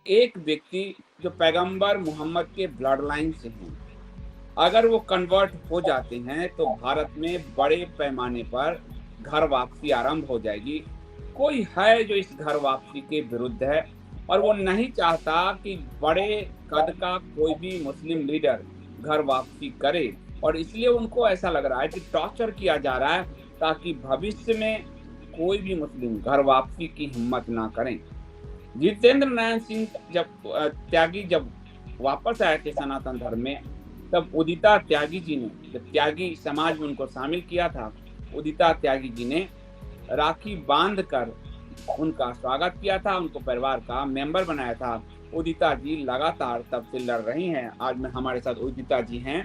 एक व्यक्ति जो पैगंबर मोहम्मद के ब्लड लाइन से हैं, अगर वो कन्वर्ट हो जाते हैं तो भारत में बड़े पैमाने पर घर वापसी आरंभ हो जाएगी। कोई है जो इस घर वापसी के विरुद्ध है और वो नहीं चाहता कि बड़े कद का कोई भी मुस्लिम लीडर घर वापसी करे, और इसलिए उनको ऐसा लग रहा है कि टॉर्चर किया जा रहा है ताकि भविष्य में कोई भी मुस्लिम घर वापसी की हिम्मत ना करें। जितेंद्र नारायण सिंह त्यागी जब वापस आए थे सनातन धर्म में, तब उदिता त्यागी जी ने, जब त्यागी समाज में उनको शामिल किया था, उदिता त्यागी जी ने राखी बांध कर उनका स्वागत किया था, उनको परिवार का मेंबर बनाया था। उदिता जी लगातार तब से लड़ रही हैं। आज में हमारे साथ उदिता जी हैं।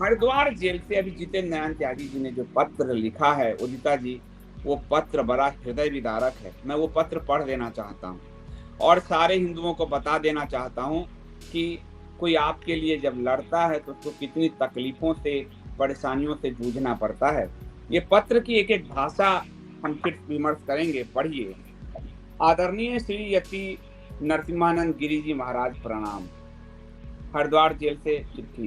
हरिद्वार जेल से अभी जितेंद्र नारायण त्यागी जी ने जो पत्र लिखा है, उदिता जी, वो पत्र बड़ा हृदय विदारक है। मैं वो पत्र पढ़ देना चाहता हूँ और सारे हिंदुओं को बता देना चाहता हूँ कि कोई आपके लिए जब लड़ता है तो उसको कितनी तकलीफों से, परेशानियों से जूझना पड़ता है। ये पत्र की एक एक भाषा हम फिर विमर्श करेंगे। पढ़िए। आदरणीय श्री यति नरसिम्हानंद गिरी जी महाराज प्रणाम। हरिद्वार जेल से चिट्ठी।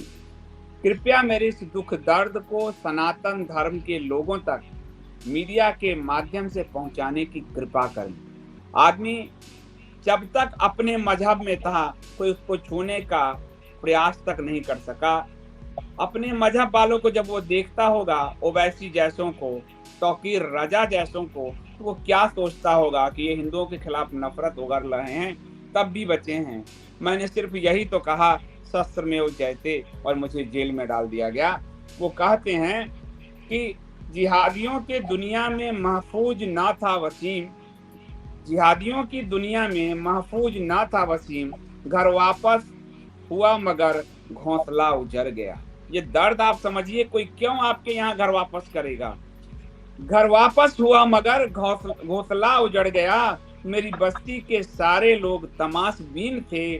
कृपया मेरे इस दुख दर्द को सनातन धर्म के लोगों तक मीडिया के माध्यम से पहुंचाने की कृपा करें। आदमी जब तक अपने मजहब में था, कोई उसको छूने का प्रयास तक नहीं कर सका। अपने मजहब वालों को जब वो देखता होगा, ओवैसी जैसों को, तौकीर रजा जैसों को, तो वो क्या सोचता होगा कि ये हिंदुओं के खिलाफ नफरत उगल रहे हैं, तब भी बचे हैं। मैंने सिर्फ यही तो कहा, शस्त्र में वो जैसे, और मुझे जेल में डाल दिया गया। वो कहते हैं कि जिहादियों के दुनिया में महफूज ना था वसीम, जिहादियों की दुनिया में महफूज ना था वसीम, घर वापस हुआ मगर घोंसला उजड़ गया। ये दर्द आप समझिए, कोई क्यों आपके यहाँ घर वापस करेगा। घर वापस हुआ मगर घोंसला उजड़ गया। मेरी बस्ती के सारे लोग तमाशबीन थे,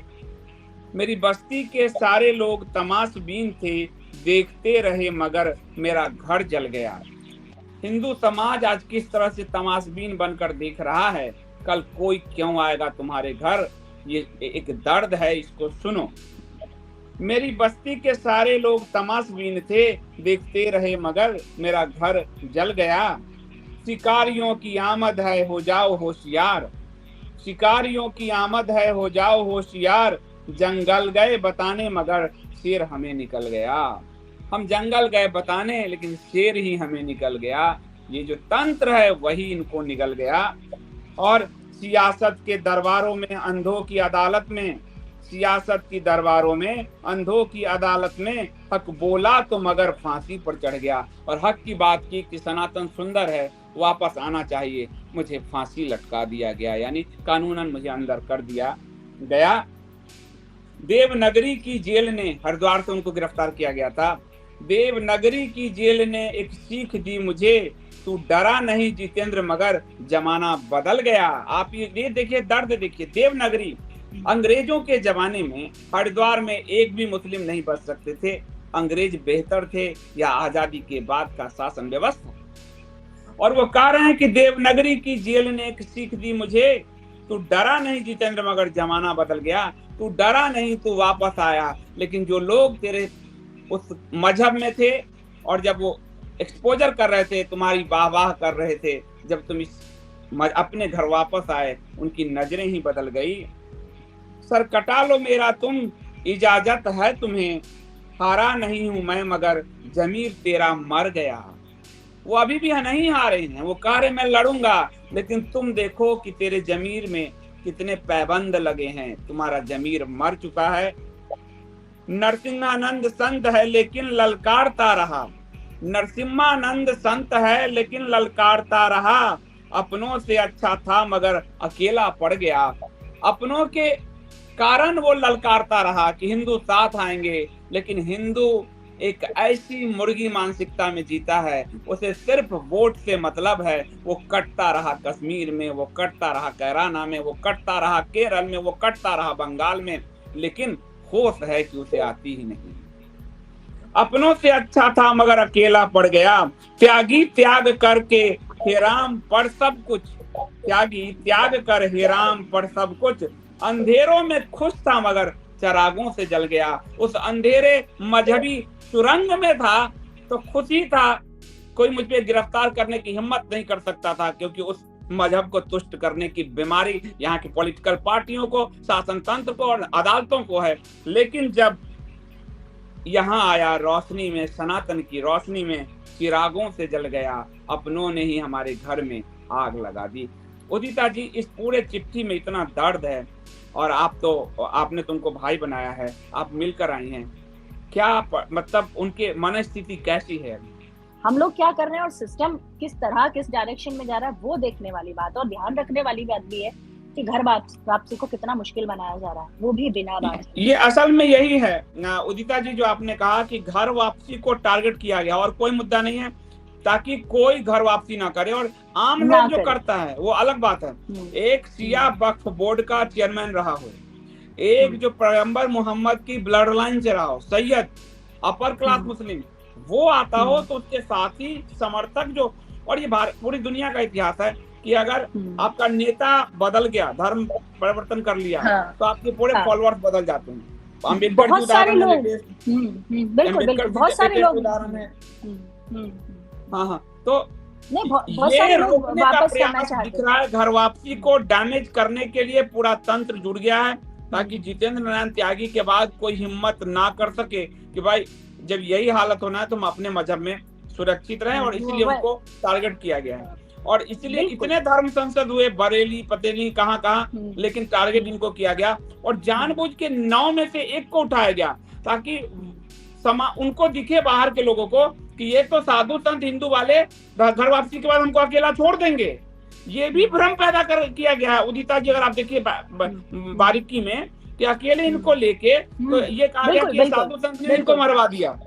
मेरी बस्ती के सारे लोग तमाशबीन थे, देखते रहे मगर मेरा घर जल गया। हिंदू समाज आज किस तरह से तमाशबीन बनकर देख रहा है। कल कोई क्यों आएगा तुम्हारे घर, ये एक दर्द है, इसको सुनो। मेरी बस्ती के सारे लोग तमाशबीन थे, देखते रहे मगर मेरा घर जल गया। शिकारियों की आमद है, हो जाओ होशियार, शिकारियों की आमद है, हो जाओ होशियार। जंगल गए बताने मगर शेर हमें निकल गया। हम जंगल गए बताने लेकिन शेर ही हमें निकल गया। ये जो तंत्र है वही इनको निकल गया। और सियासत के दरबारों में, अंधों की अदालत में, सियासत की दरबारों में, अंधों की अदालत में हक बोला तो मगर फांसी पर चढ़ गया। और हक की बात की कि सनातन सुंदर है, वापस आना चाहिए, मुझे फांसी लटका दिया गया, यानी कानूनन मुझे अंदर कर दिया गया। देवनगरी की जेल ने, हरिद्वार से उनको गिरफ्तार किया गया था, देवनगरी की जेल ने एक सीख दी मुझे, तू डरा नहीं जितेंद्र मगर जमाना बदल गया। आप ये देखिए, दर्द देखिए। देवनगरी, अंग्रेजों के जमाने में हरिद्वार में एक भी मुस्लिम नहीं बच सकते थे। अंग्रेज बेहतर थे या आजादी के बाद का शासन व्यवस्था। और वो कह रहे हैं कि देवनगरी की जेल ने एक सीख दी मुझे, तू डरा नहीं जितेंद्र मगर जमाना बदल गया। तू डरा नहीं, तू वापस आया। लेकिन जो लोग तेरे उस मजहब में थे और जब वो एक्सपोजर कर रहे थे, तुम्हारी वाह वाह कर रहे थे, जब तुम इस अपने घर वापस आए, उनकी नजरें ही बदल गई। सर कटा लो मेरा तुम, इजाजत है तुम्हें, हारा नहीं हूं मैं मगर जमीर तेरा मर गया। वो अभी भी नहीं हारे हैं, वो कह रहे मैं लड़ूंगा, लेकिन तुम देखो कि तेरे जमीर में कितने पैबंद लगे हैं, तुम्हारा जमीर मर चुका है। नरसिम्हानंद संत है लेकिन ललकारता रहा, नरसिम्हानंद संत है लेकिन ललकारता रहा। अपनों से अच्छा था मगर अकेला पड़ गया। अपनों के कारण वो ललकारता रहा कि हिंदू साथ आएंगे, लेकिन हिंदू एक ऐसी मुर्गी मानसिकता में जीता है, उसे सिर्फ वोट से मतलब है। वो कटता रहा कश्मीर में, वो कटता रहा कैराना में, वो कटता रहा केरल में, वो कटता रहा बंगाल में, लेकिन होश है कि उसे आती ही नहीं। अपनों से अच्छा था मगर अकेला पड़ गया, त्यागी त्याग करके हे राम पर सब कुछ, त्यागी त्याग कर हे राम पर सब कुछ, अंधेरों में खुश था मगर चरागों से जल गया। उस अंधेरे मजहबी सुरंग में था तो खुशी था, कोई मुझ पे गिरफ्तार करने की हिम्मत नहीं कर सकता था, क्योंकि उस मजहब को तुष्ट करने की बीमारी यहाँ की पॉलिटिकल पार्टियों को, शासन तंत्र को और अदालतों को है। लेकिन जब यहाँ आया रोशनी में, सनातन की रोशनी में, चिरागों से जल गया, अपनों ने ही हमारे घर में आग लगा दी। उदिता जी, इस पूरे चिट्ठी में इतना दर्द है, और आपने तुमको भाई बनाया है, आप मिलकर आई हैं, क्या मतलब उनके मनस्थिति कैसी है? हम लोग क्या कर रहे हैं और सिस्टम किस तरह किस डायरेक्शन में जा रहा है, वो देखने वाली बात और ध्यान रखने वाली बात भी है कि घर वापसी को कितना मुश्किल बनाया जा रहा है, वो भी बिना बात। ये असल में यही है उदिता जी, जो आपने कहा कि घर वापसी को टारगेट किया गया, और कोई मुद्दा नहीं है, ताकि कोई घर वापसी ना करे, और आम लोग जो करता है वो अलग बात है। एक शिया वक्फ बोर्ड का चेयरमैन रहा हो, एक जो पैगंबर मोहम्मद की ब्लड लाइन से रहा हो, सैयद अपर क्लास मुस्लिम, वो आता हो, तो उसके साथी समर्थक जो, और ये पूरी दुनिया का इतिहास है कि अगर आपका नेता बदल गया, धर्म परिवर्तन कर लिया, तो आपके पूरे फॉलोअर्स बदल जाते हैं। अम्बेडकर बहुत सारे लोग, बिल्कुल बहुत सारे लोग उदाहरण है। हाँ, तो ये रोकने का प्रयास दिख रहा है, घर वापसी को डैमेज करने के लिए पूरा तंत्र जुड़ गया है, ताकि जितेंद्र नारायण त्यागी के बाद कोई हिम्मत ना कर सके कि भाई जब यही हालत होना है तो हम अपने मजहब में सुरक्षित रहें, और इसीलिए उनको टारगेट किया गया है। और इसलिए इतने धर्म संसद हुए, बरेली पते नहीं कहाँ, लेकिन टारगेट इनको किया गया, और जानबूझ के 9 में से 1 को उठाया गया, ताकि उनको दिखे बाहर के लोगों को कि ये तो साधु संत हिंदू वाले घर वापसी के बाद हमको अकेला छोड़ देंगे। ये भी भ्रम पैदा किया गया है उदिता जी, अगर आप देखिए बारीकी में, कि अकेले इनको लेके तो ये कहा गया कि साधु संत ने इनको मरवा दिया।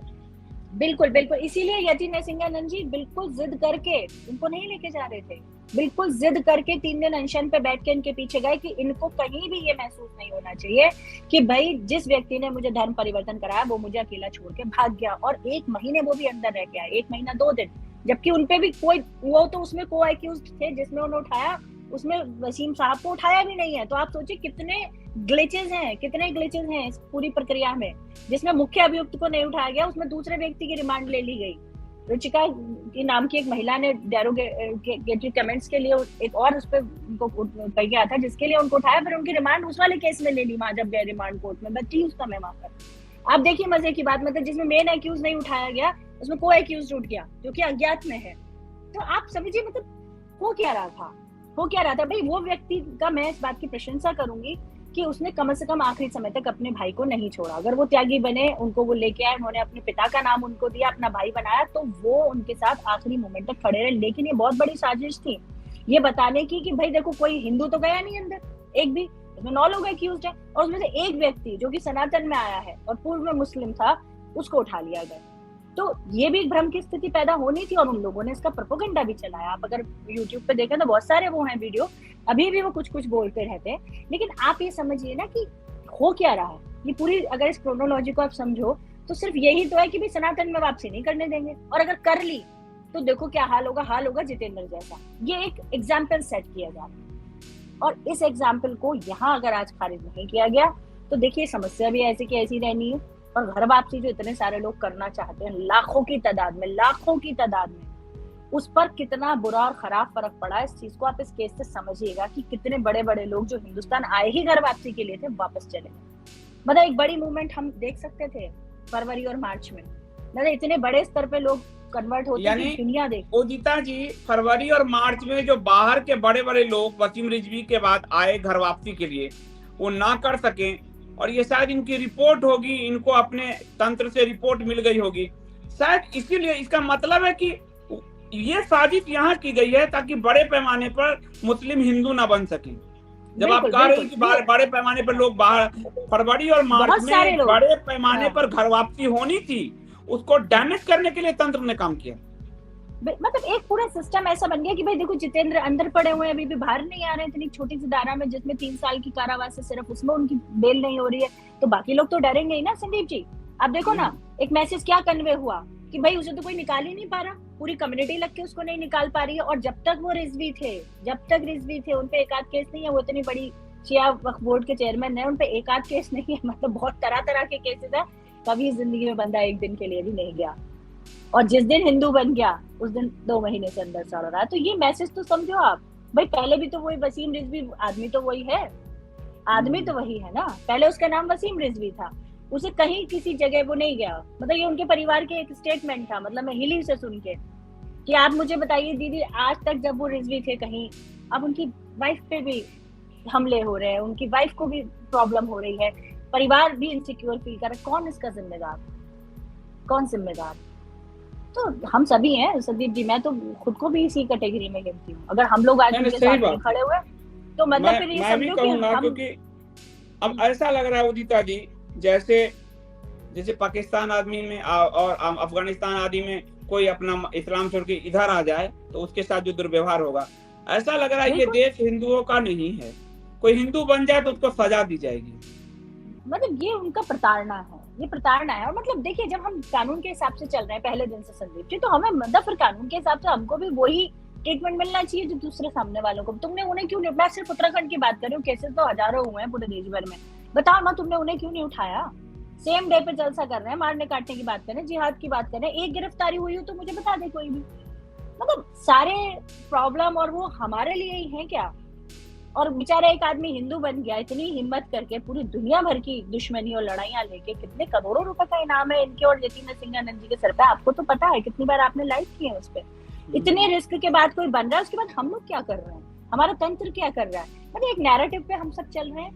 बिल्कुल, इसीलिए यति नरसिंहानंद जी बिल्कुल जिद करके इनको नहीं लेके जा रहे थे, बिल्कुल जिद करके 3 दिन अनशन पे बैठ के इनके पीछे गए कि इनको कहीं भी ये महसूस नहीं होना चाहिए कि भाई जिस व्यक्ति ने मुझे धर्म परिवर्तन कराया वो मुझे अकेला छोड़ के भाग गया, और 1 महीने वो भी अंदर रह गया, 1 महीना 2 दिन, जबकि उनपे भी कोई, वो तो उसमें को एक्यूज थे जिसमें उन्होंने उठाया, उसमें वसीम साहब को उठाया भी नहीं है। तो आप सोचिए कितने ग्लिचेस हैं इस पूरी प्रक्रिया में, जिसमें मुख्य अभियुक्त को नहीं उठाया गया, उसमें दूसरे व्यक्ति की रिमांड ले ली गई। रुचिका की नाम की एक महिला ने डेरोगेटरी कमेंट्स के लिए एक और उस पर उनको कह गया था, जिसके लिए उनको उठाया, फिर उनकी रिमांड उस वाले केस में ले ली वहां, जब गए रिमांड कोर्ट में, बच्ची उसका मैं वहां पर। आप देखिए मजे की बात, मतलब जिसमें मेन एक्यूज नहीं उठाया गया उसमें को एक्यूज उठ गया जो कि अज्ञात में है। तो आप समझिए मतलब हो क्या रहा था भाई। वो व्यक्ति का मैं इस बात की प्रशंसा करूंगी कि उसने कम से कम आखिरी समय तक अपने भाई को नहीं छोड़ा। अगर वो त्यागी बने, उनको वो लेके आए, उन्होंने अपने पिता का नाम उनको दिया, अपना भाई बनाया, तो वो उनके साथ आखिरी मोमेंट तक खड़े रहे। लेकिन ये बहुत बड़ी साजिश थी ये बताने की कि भाई देखो कोई हिंदू तो गया नहीं अंदर, एक भी, इसमें 9 लोग एक्यूज्ड है, और उसमें से एक व्यक्ति जो कि सनातन में आया है और पूर्व में मुस्लिम था, उसको उठा लिया गया। तो ये भी भ्रम की स्थिति पैदा होनी थी, और उन लोगों ने इसका प्रोपेगेंडा भी चलाया। आप अगर YouTube पे देखें तो बहुत सारे वो हैं वीडियो, अभी भी वो कुछ बोलते रहते हैं। लेकिन आप ये समझिए ना कि हो क्या रहा है, ये पूरी अगर इस क्रोनोलॉजी को आप समझो तो सिर्फ यही तो है कि भाई सनातन में वापसी नहीं करने देंगे, और अगर कर ली तो देखो क्या हाल होगा जितेंद्र जैसा। ये एक एग्जाम्पल सेट किया जा रहा है, और इस एग्जाम्पल को यहाँ अगर आज खारिज नहीं किया गया तो देखिए समस्या भी ऐसी की ऐसी रहनी है। और घर वापसी जो इतने सारे लोग करना चाहते हैं, लाखों की तादाद में, उस पर कितना बुरा और खराब फर्क पड़ा है, इस चीज को आप इस केस से समझिएगा कि कितने बड़े बड़े लोग जो हिंदुस्तान आए ही घर वापसी के लिए थे, वापस चले गए। मतलब एक बड़ी मूवमेंट हम देख सकते थे फरवरी और मार्च में, मतलब इतने बड़े स्तर पे लोग कन्वर्ट होते हैं, दुनिया देख। उदिता जी, फरवरी और मार्च में जो बाहर के बड़े बड़े लोग वसीम रिजवी के बाद आए घर वापसी के लिए, वो ना कर सके, और ये शायद इनकी रिपोर्ट होगी, इनको अपने तंत्र से रिपोर्ट मिल गई होगी शायद, इसीलिए इसका मतलब है कि ये साजिश यहाँ की गई है ताकि बड़े पैमाने पर मुस्लिम हिंदू ना बन सके। जब आप कह रहे हैं कि बड़े पैमाने पर लोग बाहर, फरवरी और मार्च में बड़े पैमाने पर घर वापसी होनी थी, उसको डैमेज करने के लिए तंत्र ने काम किया। मतलब एक पूरा सिस्टम ऐसा बन गया कि भाई देखो जितेंद्र अंदर पड़े हुए हैं, अभी भी बाहर नहीं आ रहे हैं, इतनी छोटी सी धारा में जिसमें 3 साल की कारावास है सिर्फ, उसमें उनकी बेल नहीं हो रही है, तो बाकी लोग तो डरेंगे ही ना। संदीप जी आप देखो ना, एक मैसेज क्या कन्वे हुआ कि भाई उसे तो कोई निकाल ही नहीं पा रहा, पूरी कम्युनिटी लग के उसको नहीं निकाल पा रही है। और जब तक वो रिजवी थे, उनपे एक आध केस नहीं है, वो इतनी बड़ी शिया वक्फ बोर्ड के चेयरमैन है, उनपे एक आध केस नहीं है, मतलब बहुत तरह तरह के केसेस है। कभी जिंदगी में बंदा एक दिन के लिए भी नहीं गया, और जिस दिन हिंदू बन गया उस दिन 2 महीने से अंदर सड़ रहा है। तो ये मैसेज तो समझो आप, भाई पहले भी तो वही वसीम रिजवी आदमी तो वही है, आदमी तो वही है ना, पहले उसका नाम वसीम रिजवी था, उसे कहीं किसी जगह वो नहीं गया। मतलब ये उनके परिवार के एक स्टेटमेंट था, मतलब मैं हिली से सुन के कि आप मुझे बताइए दीदी, आज तक जब वो रिजवी थे कहीं, अब उनकी वाइफ पे भी हमले हो रहे हैं, उनकी वाइफ को भी प्रॉब्लम हो रही है, परिवार भी इनसिक्योर फील कर रहा है, कौन इसका जिम्मेदार, कौन जिम्मेदार? तो हम सभी हैं संदीप जी, मैं तो खुद को भी इसी कैटेगरी में गिनती हूँ। अगर हम लोग आज उनके साथ खड़े हुए तो मतलब फिर ये समझो कि हम, क्योंकि अब ऐसा लग रहा है उदिता जी, जैसे पाकिस्तान आदमी में और अफगानिस्तान आदमी में कोई अपना इस्लाम छोड़ के इधर आ जाए तो उसके साथ जो दुर्व्यवहार होगा, ऐसा लग रहा है ये देश हिंदुओं का नहीं है, कोई हिंदू बन जाए तो उसको सजा दी जाएगी। मतलब ये उनका प्रताड़ना है, ये प्रताड़ना है। और मतलब देखिए, जब हम कानून के हिसाब से चल रहे हैं पहले दिन से संदीप जी, तो हमें मतलब फिर कानून के हिसाब से हमको भी वही ट्रीटमेंट मिलना चाहिए जो दूसरे सामने वालों को। तुमने उन्हें क्यों नहीं, मैं सिर्फ उत्तराखंड की बात कर रही हूँ, केसेस तो हजारों हुए हैं पूरे देश भर में, बताओ ना तुमने उन्हें क्यों नहीं उठाया? सेम डे पे जलसा कर रहे हैं, मारने काटने की बात कर रहे हैं, जिहाद की बात कर रहे हैं, एक गिरफ्तारी हुई हो तो मुझे बता दे कोई भी। मतलब सारे प्रॉब्लम और वो हमारे लिए ही है क्या? और बेचारा एक आदमी हिंदू बन गया, इतनी हिम्मत करके पूरी दुनिया भर की दुश्मनी और लड़ाइयां लेके, कितने करोड़ों रुपए का इनाम है इनके और यतीन सिंहानंद जी के सर पे, आपको तो पता है कितनी बार आपने लाइव किए हैं उस पर। इतने रिस्क के बाद कोई बन रहा है, उसके बाद हम लोग क्या कर रहे हैं, हमारा तंत्र क्या कर रहा है? मतलब एक नैरेटिव पे हम सब चल रहे हैं